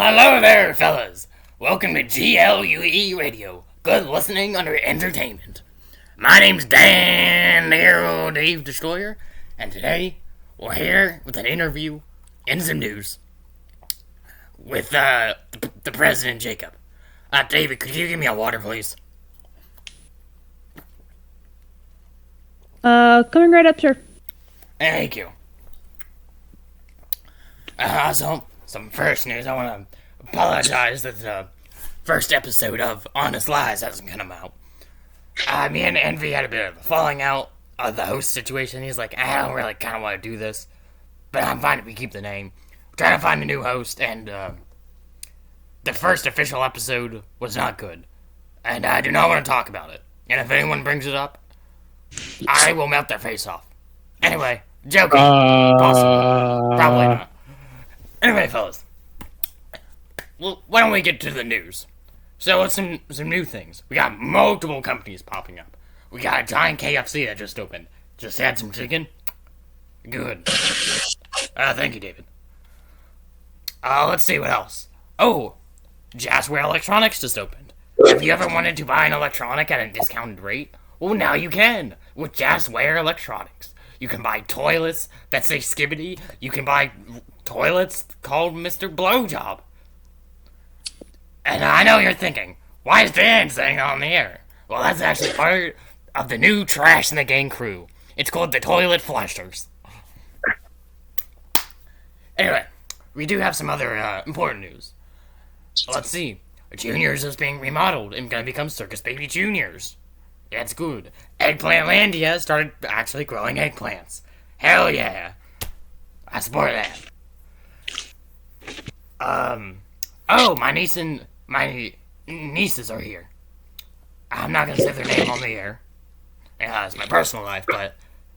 Hello there, fellas. Welcome to GLUE Radio. Good listening under entertainment. My name's Dan Arrow Dave Destroyer, and today we're here with an interview and some news with the President Jacob. David, could you give me a water, please? Coming right up, sir. Thank you. So, some first news. I want to apologize that the first episode of Honest Lies hasn't come out. Me and Envy had a bit of a falling out of the host situation. He's like, I don't really kind of want to do this, but I'm fine if we keep the name. We're trying to find a new host, and the first official episode was not good, and I do not want to talk about it. And if anyone brings it up, I will melt their face off. Anyway, joking. Possibly. Probably not. Anyway, fellas. Well, why don't we get to the news? So, what's some new things? We got multiple companies popping up. We got a giant KFC that just opened. Just had some chicken. Good. Thank you, David. Let's see what else. Oh, Jazzware Electronics just opened. Have you ever wanted to buy an electronic at a discounted rate? Well, now you can with Jazzware Electronics. You can buy toilets that say Skibbity. You can buy toilets called Mr. Blowjob. And I know you're thinking, why is Dan saying that on the air? Well, that's actually part of the new Trash in the Gang crew. It's called the Toilet Flushers. Anyway, we do have some other important news. Let's see. Juniors is being remodeled and gonna become Circus Baby Juniors. That's good. Eggplantlandia started actually growing eggplants. Hell yeah. I support that. Oh, my nieces are here. I'm not gonna say their name on the air. It's my personal life, but,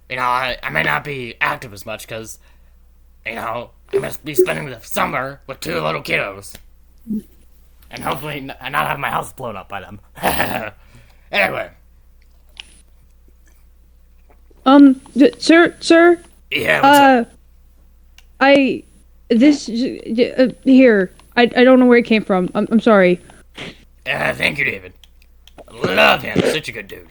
I may not be active as much because, I must be spending the summer with two little kiddos. And hopefully not have my house blown up by them. Anyway. Sir? Yeah, what's up? Here. I don't know where it came from. I'm sorry. Thank you, David. Love him. Such a good dude.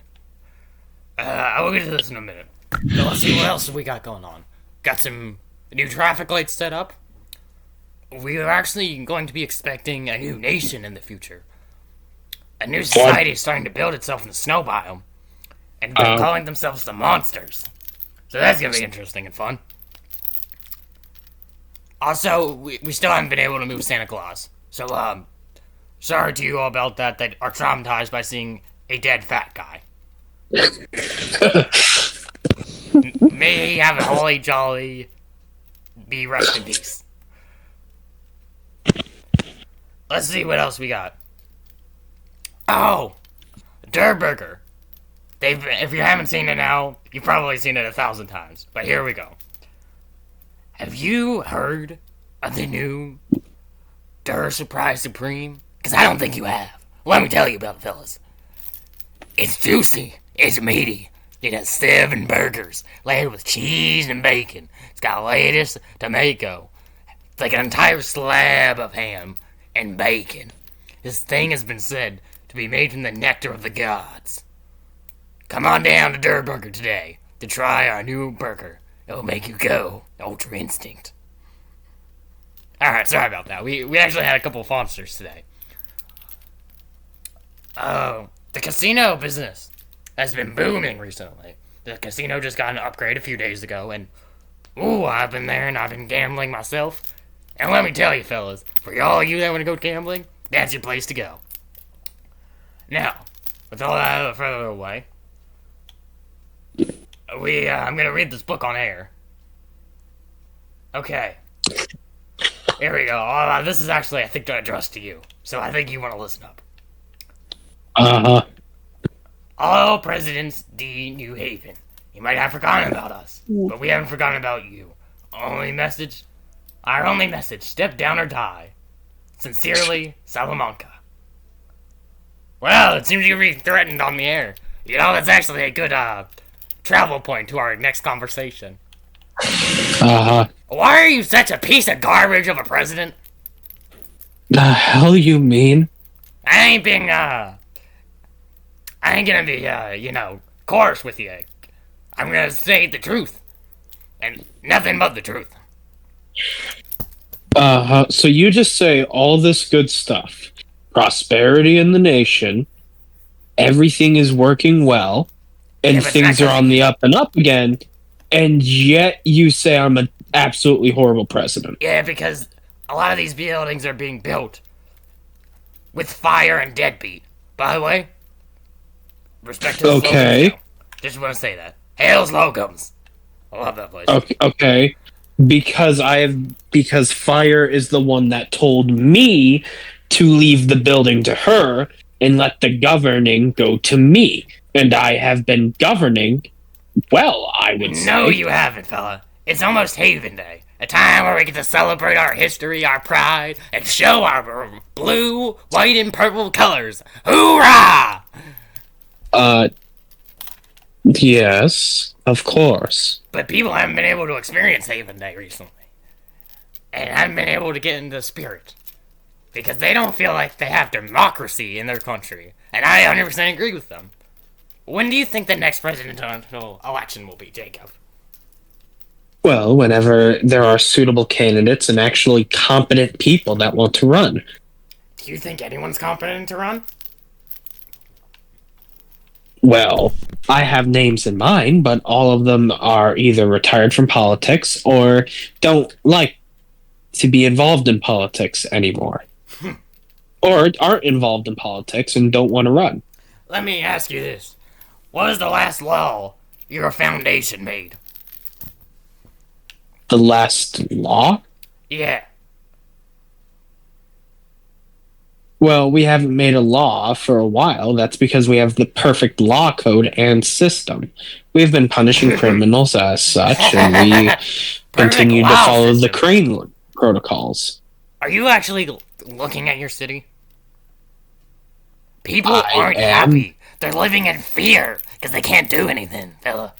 I will get to this in a minute. So let's see what else we got going on. Got some new traffic lights set up. We are actually going to be expecting a new nation in the future. A new society is starting to build itself in the snow biome. And they're calling themselves the Monsters. So that's going to be interesting and fun. Also, we still haven't been able to move Santa Claus. So, sorry to you all about that are traumatized by seeing a dead fat guy. May he have a holly jolly, be rest in peace. Let's see what else we got. Oh! Der Burger. If you haven't seen it now, you've probably seen it 1,000 times. But here we go. Have you heard of the new Der Surprise Supreme? Because I don't think you have. Let me tell you about it, fellas. It's juicy. It's meaty. It has 7 burgers, layered with cheese and bacon. It's got lettuce, tomato. It's like an entire slab of ham and bacon. This thing has been said to be made from the nectar of the gods. Come on down to Der Burger today to try our new burger. It'll make you go Ultra Instinct. Alright, sorry about that. We actually had a couple of monsters today. Oh, the casino business has been booming recently. The casino just got an upgrade a few days ago, and I've been there and I've been gambling myself. And let me tell you, fellas, for all you that want to go gambling, that's your place to go. Now, with all that out of further away, I'm gonna read this book on air. Okay. Here we go. This is actually, I think, addressed to you. So I think you want to listen up. All presidents D. New Haven. You might have forgotten about us, but we haven't forgotten about you. Our only message, step down or die. Sincerely, Salamanca. Well, it seems you're being threatened on the air. That's actually a good, travel point to our next conversation. Why are you such a piece of garbage of a president? The hell you mean? I ain't being, I ain't gonna be, coarse with you. I'm gonna say the truth. And nothing but the truth. So you just say all this good stuff. Prosperity in the nation, everything is working well, and Yeah, but it's things not are on the up and up again, and yet you say I'm an absolutely horrible president. Yeah, because a lot of these buildings are being built with fire and deadbeat. By the way, respect to the Okay. Slocum show. Just want to say that. Hail Slocums. I love that place. Okay. Because fire is the one that told me to leave the building to her and let the governing go to me. And I have been governing well, I would No, say. you haven't, fella. It's almost Haven Day. A time where we get to celebrate our history, our pride, and show our blue, white, and purple colors. Hoorah! Uh yes, of course. But people haven't been able to experience Haven Day recently. And haven't been able to get into the spirit. Because they don't feel like they have democracy in their country. And I 100% agree with them. When do you think the next presidential election will be, Jacob? Well, whenever there are suitable candidates and actually competent people that want to run. Do you think anyone's competent to run? Well, I have names in mind, but all of them are either retired from politics or don't like to be involved in politics anymore. Or aren't involved in politics and don't want to run. Let me ask you this. What was the last law your foundation made? The last law? Yeah. Well, we haven't made a law for a while. That's because we have the perfect law code and system. We've been punishing criminals as such, and we continue to law follow the system. Crane protocols. Are you actually looking at your city? People I aren't am. happy. They're living in fear because they can't do anything, fella.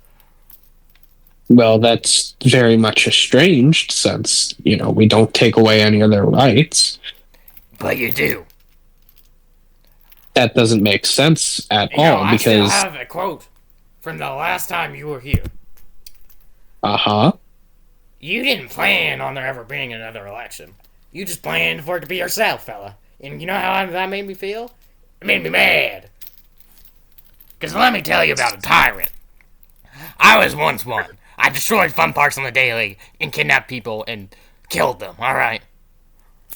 Well, that's very much estranged since, we don't take away any of their rights. But you do. That doesn't make sense at You know, all I still because, have a quote from the last time you were here. uh-huh. You didn't plan on there ever being another election. You just planned for it to be yourself, fella. And you know how that made me feel? It made me mad. Because let me tell you about a tyrant. I was once one. I destroyed fun parks on the daily and kidnapped people and killed them, alright?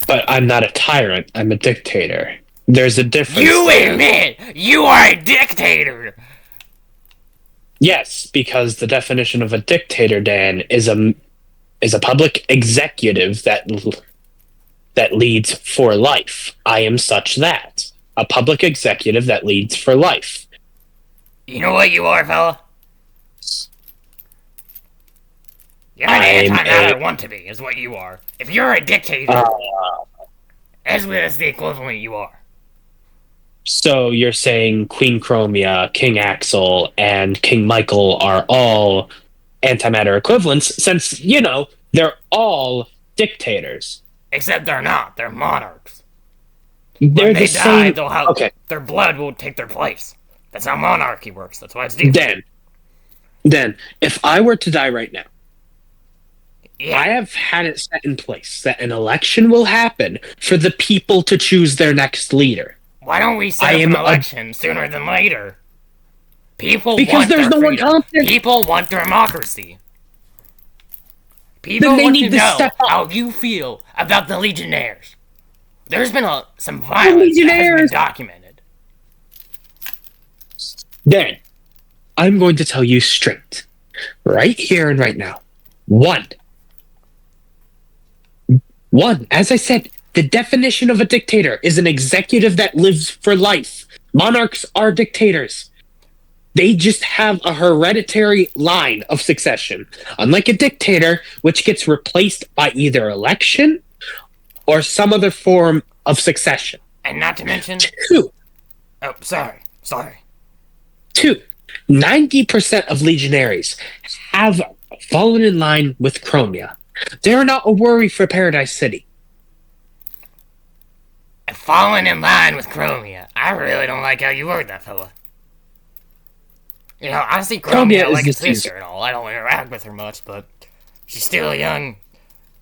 But I'm not a tyrant. I'm a dictator. There's a difference. You there. admit you are a dictator! Yes, because the definition of a dictator, Dan, is a public executive that leads for life. I am such that. A public executive that leads for life. You know what you are, fella? You're an I'm anti-matter a- want to be, is what you are. If you're a dictator, that's the equivalent you are. So you're saying Queen Chromia, King Axel, and King Michael are all antimatter equivalents since, they're all dictators. Except they're not. They're monarchs. They're When the they die, same. they'll have Okay, their blood will take their place. That's how monarchy works. That's why it's different. then, if I were to die right now, Yeah. I have had it set in place that an election will happen for the people to choose their next leader. Why don't we set I up am an a- election sooner than later? People Because want there's their no one freedom. competent. People want democracy. People Then they want need to to know step up. how you feel about the Legionnaires. There's been some violence that hasn't been Legionnaires! documented. Then, I'm going to tell you straight, right here and right now. One, as I said, the definition of a dictator is an executive that lives for life. Monarchs are dictators. They just have a hereditary line of succession. Unlike a dictator, which gets replaced by either election or some other form of succession. And not to mention... Two, Oh, sorry. 90% of legionaries have fallen in line with Chromia. They're not a worry for Paradise City. falling in line with Chromia. I really don't like how you word that, fella. You know, I see Chromia Chromia is like a just sister and all. I don't interact with her much, but she's still young.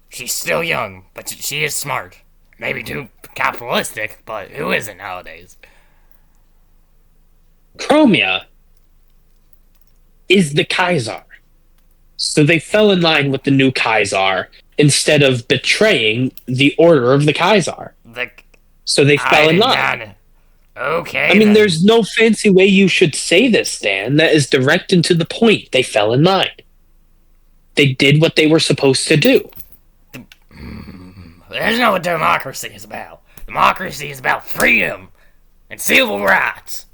She's still young, but she is smart. Maybe too capitalistic, but who isn't nowadays? Chromia is the Kaiser. So they fell in line with the new Kaiser instead of betraying the order of the Kaiser. So they fell in line. Okay. I mean, there's no fancy way you should say this, Dan. That is direct and to the point. They fell in line. They did what they were supposed to do. That's not what democracy is about. Democracy is about freedom and civil rights.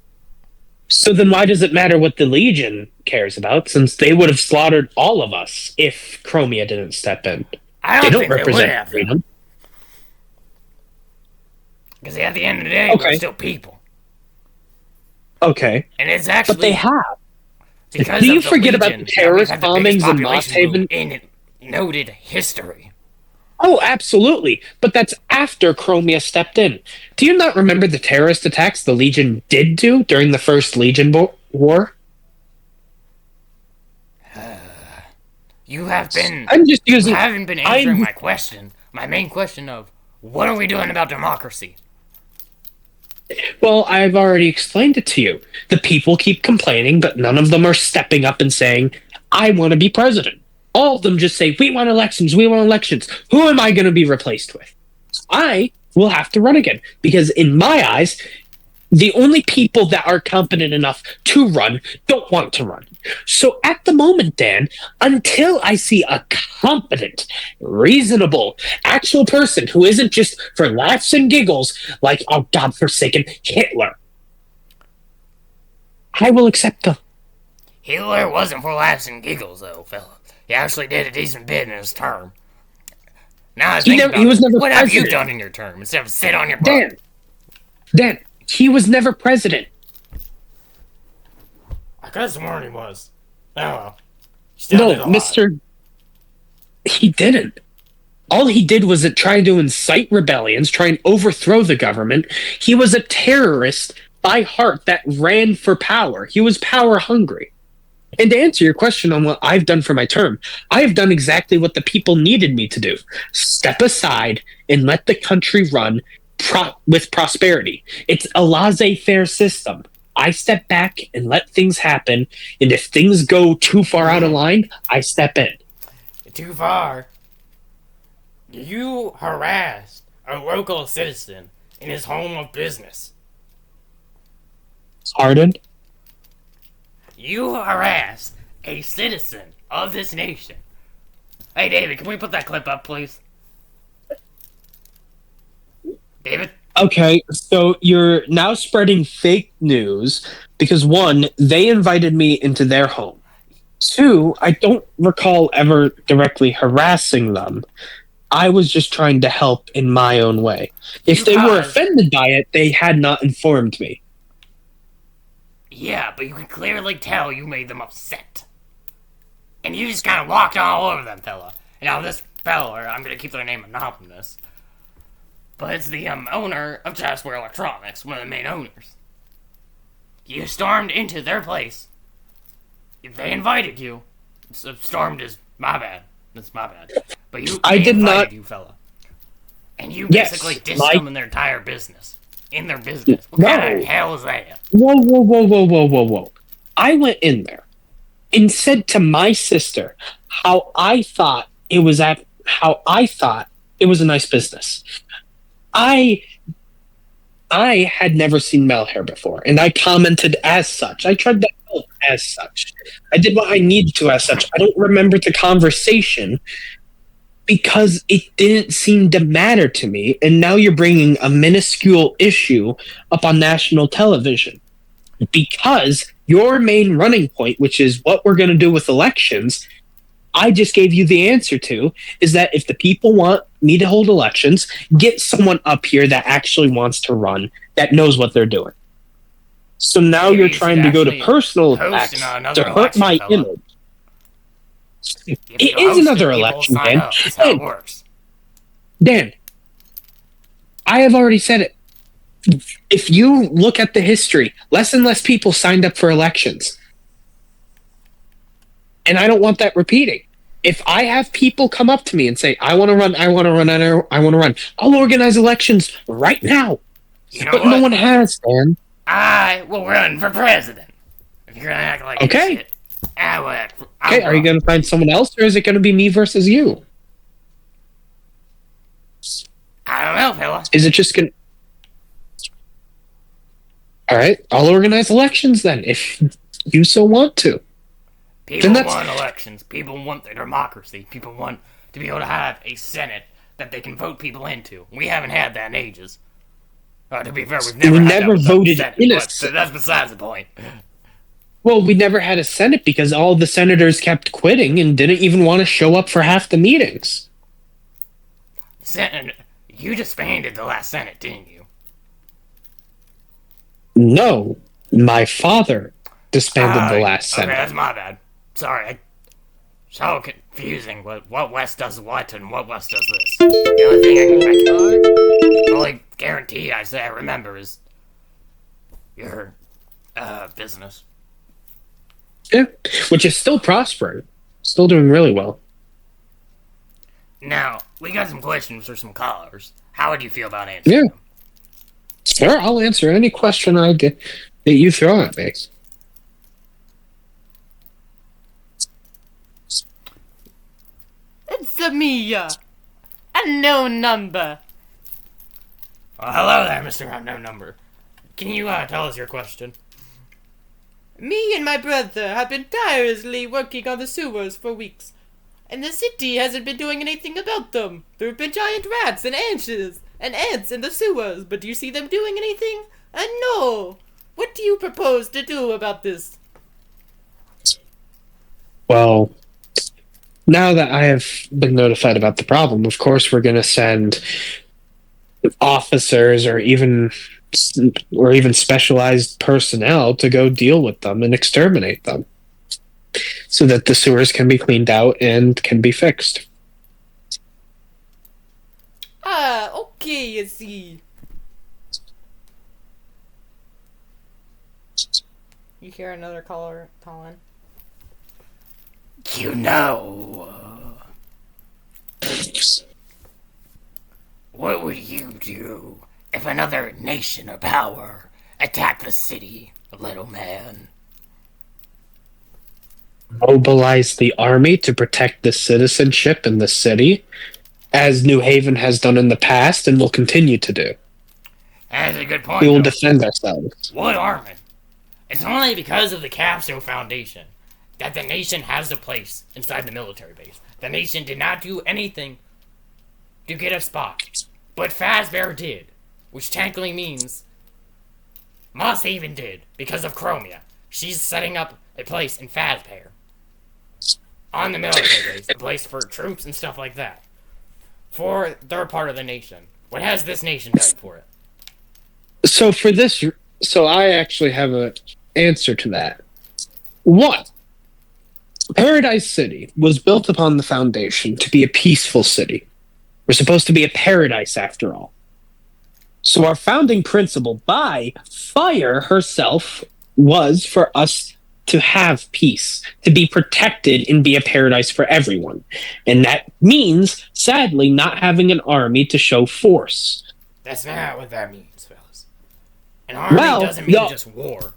So then why does it matter what the Legion cares about, since they would have slaughtered all of us if Chromia didn't step in? I don't think they would have. freedom. Because at the end of the day, we're still people. Okay. And it's actually... But they have. Because Do you of the forget Legion, about the terrorist that we've had the bombings biggest in Lost population boom Haven? in noted history. Oh, absolutely. But that's after Chromia stepped in. Do you not remember the terrorist attacks the Legion did do during the first Legion war? You have been... I'm just using... You haven't been answering my question. My main question of, what are we doing about democracy? Well, I've already explained it to you. The people keep complaining, but none of them are stepping up and saying, I want to be president. All of them just say, we want elections, we want elections. Who am I going to be replaced with? I will have to run again. Because in my eyes, the only people that are competent enough to run don't want to run. So at the moment, Dan, until I see a competent, reasonable, actual person who isn't just for laughs and giggles like, oh, godforsaken Hitler, I will accept them. Hitler wasn't for laughs and giggles, though, fella. He actually did a decent bit in his term. Now I think He was never what president. have you done in your term instead of sit on your butt? Dan, he was never president. I could have sworn he was. Oh well. No, Mr. He didn't. All he did was try to incite rebellions, try and overthrow the government. He was a terrorist by heart that ran for power. He was power hungry. And to answer your question on what I've done for my term, I have done exactly what the people needed me to do. Step aside and let the country run with prosperity. It's a laissez-faire system. I step back and let things happen, and if things go too far out of line, I step in. Too far? You harassed a local citizen in his home of business. Pardon? You harassed a citizen of this nation. Hey, David, can we put that clip up, please? David? Okay, so you're now spreading fake news because, one, they invited me into their home. Two, I don't recall ever directly harassing them. I was just trying to help in my own way. If they were offended by it, they had not informed me. Yeah, but you can clearly tell you made them upset. And you just kind of walked all over them, fella. And now this fella, I'm gonna keep their name anonymous, but it's the owner of Jasper Electronics, one of the main owners. You stormed into their place. They invited you. Stormed is my bad. That's my bad. But I did not. You, fella. And you basically dissed them in their entire business. In their business. What kind of hell is that? Whoa. I went in there and said to my sister how I thought it was a nice business. I had never seen Melhair before, and I commented as such. I tried to help as such. I did what I needed to as such. I don't remember the conversation because it didn't seem to matter to me, and now you're bringing a minuscule issue up on national television. Because your main running point, which is what we're going to do with elections, I just gave you the answer to, is that if the people want me to hold elections, get someone up here that actually wants to run, that knows what they're doing. So now you're trying to go to personal attacks to hurt my image. It is another election, Dan. That's how it works. Dan, I have already said it. if you look at the history, less and less people signed up for elections. And I don't want that repeating. If I have people come up to me and say, I want to run, I want to run, I want to run, I'll organize elections right now. You know But what? no one has, Dan. I will run for president. If you're gonna act like Okay. shit, I will act. Okay, are you going to find someone else, or is it going to be me versus you? I don't know, fella. Is it just going to... All right, I'll organize elections then, if you so want to. People that's- want elections. People want their democracy. People want to be able to have a Senate that they can vote people into. We haven't had that in ages. To be fair, we've never, We had never that with the voted Senate, in a but Senate. that's besides the point. Well, we never had a Senate because all the senators kept quitting and didn't even want to show up for half the meetings. Senate, you disbanded the last Senate, didn't you? No, my father disbanded the last Okay, Senate. that's my bad. Sorry. So confusing. What West does what and what West does this. The only thing the only guarantee I say I remember is your business. Yeah, which is still prospering, still doing really well. Now, we got some questions for some callers. How would you feel about answering Yeah. them? Sure, I'll answer any question I get that you throw at me. It's me, unknown number. Well, hello there, Mr. Unknown Number. Can you tell us your question? Me and my brother have been tirelessly working on the sewers for weeks, and the city hasn't been doing anything about them. There have been giant rats and ants in the sewers, but do you see them doing anything? No. What do you propose to do about this? Well, now that I have been notified about the problem, of course we're going to send officers or even specialized personnel to go deal with them and exterminate them so that the sewers can be cleaned out and can be fixed. Okay, I see. You hear another caller calling? You know, what would you do if another nation or power attacked the city, little man? Mobilize the army to protect the citizenship in the city, as New Haven has done in the past and will continue to do. That's a good point. We will though. defend ourselves. What army? It's only because of the Capstone Foundation that the nation has a place inside the military base. The nation did not do anything to get a spot, but Fazbear did, which technically means Moss Haven did because of Chromia. She's setting up a place in Fazbear on the military base, a place for troops and stuff like that for their part of the nation. What has this nation done for it? So for this, so I actually have an answer to that. One, Paradise City was built upon the foundation to be a peaceful city. We're supposed to be a paradise after all. So our founding principle by Fire herself was for us to have peace, to be protected and be a paradise for everyone. And that means, sadly, not having an army to show force. That's not what that means, fellas. An army doesn't mean just war.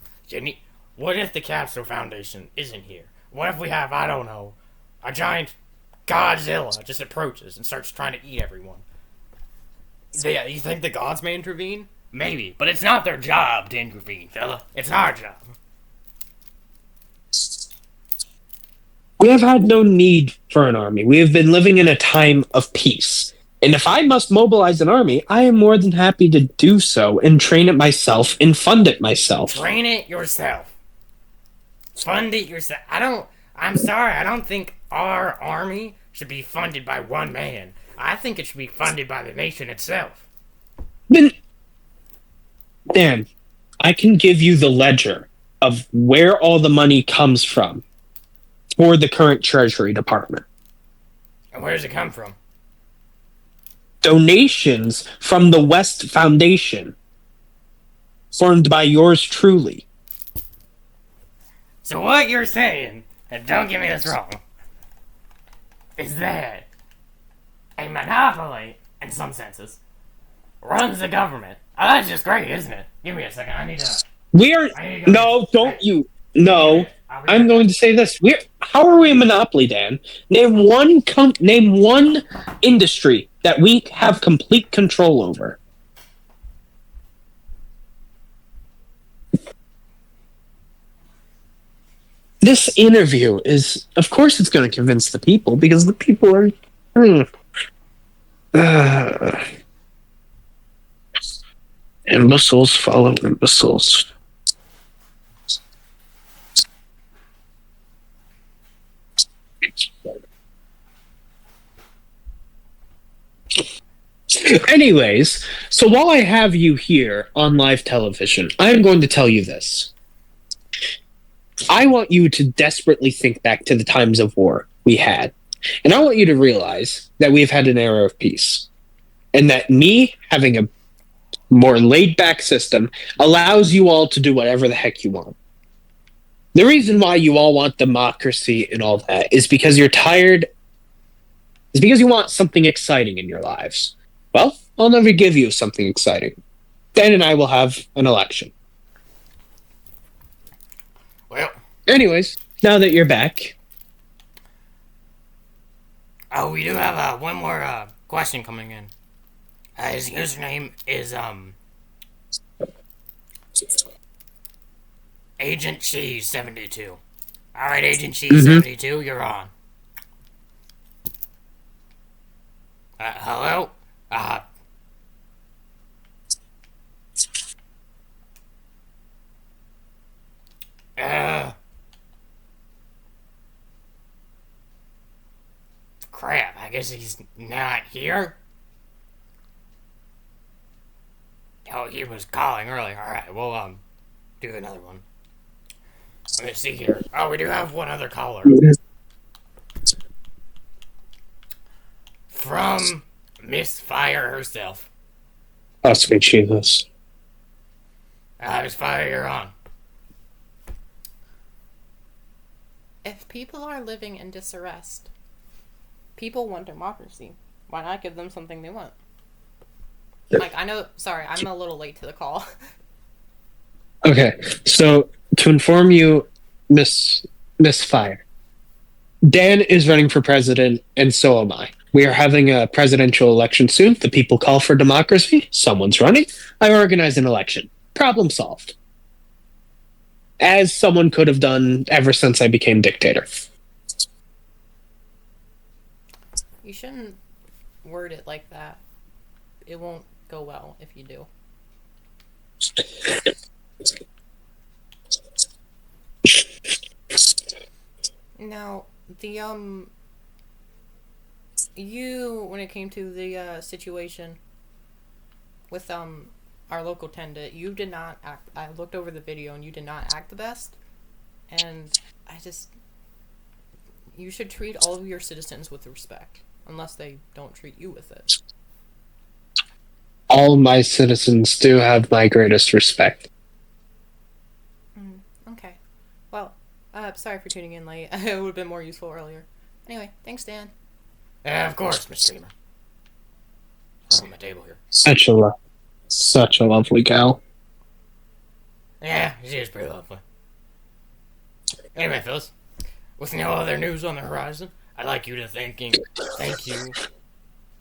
What if the Capstone Foundation isn't here? What if we have, I don't know, a giant Godzilla just approaches and starts trying to eat everyone? You think the gods may intervene? Maybe, but it's not their job to intervene, fella. It's our job. We have had no need for an army. We have been living in a time of peace. And if I must mobilize an army, I am more than happy to do so and train it myself and fund it myself. Train it yourself. Fund it yourself. I'm sorry, I don't think our army should be funded by one man. I think it should be funded by the nation itself. Then, Dan, I can give you the ledger of where all the money comes from for the current Treasury Department. And where does it come from? Donations from the West Foundation formed by yours truly. So what you're saying, and don't get me this wrong, is that a monopoly, in some senses, runs the government. Oh, that's just great, isn't it? Give me a second. I need to. We are no, don't you? No, I'm going to say this. How are we a monopoly, Dan? Name one industry that we have complete control over. This interview is, of course, it's going to convince the people because the people are. Imbeciles follow imbeciles. Anyways, so while I have you here on live television, I'm going to tell you this. I want you to desperately think back to the times of war we had. And I want you to realize that we've had an era of peace. And that me having a more laid-back system allows you all to do whatever the heck you want. The reason why you all want democracy and all that is because you're tired. It's because you want something exciting in your lives. Well, I'll never give you something exciting. Dan and I will have an election. Well. Anyways, now that you're back. Oh, we do have one more question coming in. His username is Agent Cheese 72. All right, Agent Cheese 72, you're on. Hello. Crap, I guess he's not here. Oh, he was calling earlier. Alright, we'll, do another one. Let me see here. Oh, we do have one other caller. From Miss Fire herself. Oh, sweet Jesus. Miss Fire, you're on. If people are living in disarrest, people want democracy. Why not give them something they want? Like, I know, sorry, I'm a little late to the call. Okay, so to inform you, Miss Fire, Dan is running for president, and so am I. We are having a presidential election soon. The people call for democracy. Someone's running. I organize an election. Problem solved. As someone could have done ever since I became dictator. You shouldn't word it like that. It won't go well if you do. Now, when it came to the situation with our local tenant, you did not act. I looked over the video and you did not act the best. And you should treat all of your citizens with respect, unless they don't treat you with it. All my citizens do have my greatest respect. Okay. Well, sorry for tuning in late. It would have been more useful earlier. Anyway, thanks, Dan. Of course, Miss Streamer. On my table here. Such a lovely gal. Yeah, she is pretty lovely. Anyway, fellas, with no other news on the horizon, I'd like you to thank you.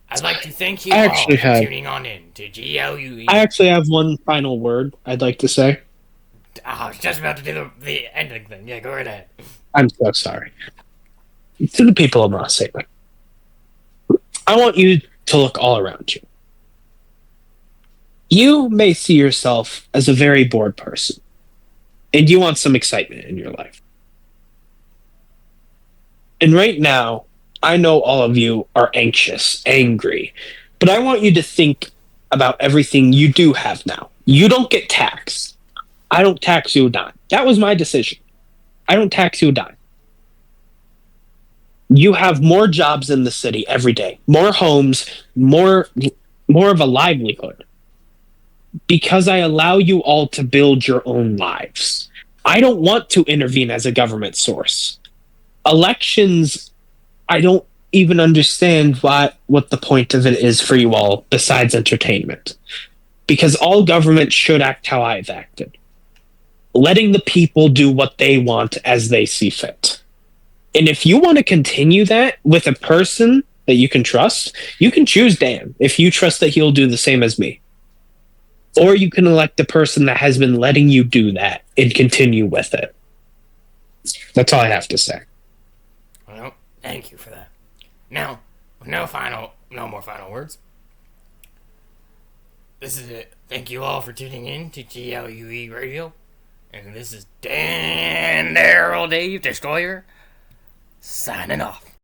I'd like to thank you all for tuning on in to GLUE. I actually have one final word I'd like to say. I was just about to do the ending thing. Yeah, go right ahead. I'm so sorry. To the people of Ross Salem, I want you to look all around you. You may see yourself as a very bored person, and you want some excitement in your life. And right now, I know all of you are anxious, angry, but I want you to think about everything you do have now. You don't get taxed. I don't tax you a dime. That was my decision. I don't tax you a dime. You have more jobs in the city every day, more homes, more of a livelihood. because I allow you all to build your own lives. I don't want to intervene as a government source. Elections, I don't even understand what the point of it is for you all besides entertainment. Because all government should act how I've acted. Letting the people do what they want as they see fit. And if you want to continue that with a person that you can trust, you can choose Dan if you trust that he'll do the same as me. Or you can elect the person that has been letting you do that and continue with it. That's all I have to say. Well, thank you for that. Now, no more final words. This is it. Thank you all for tuning in to GLUE Radio. And this is Dan Daryl Dave Destroyer signing off.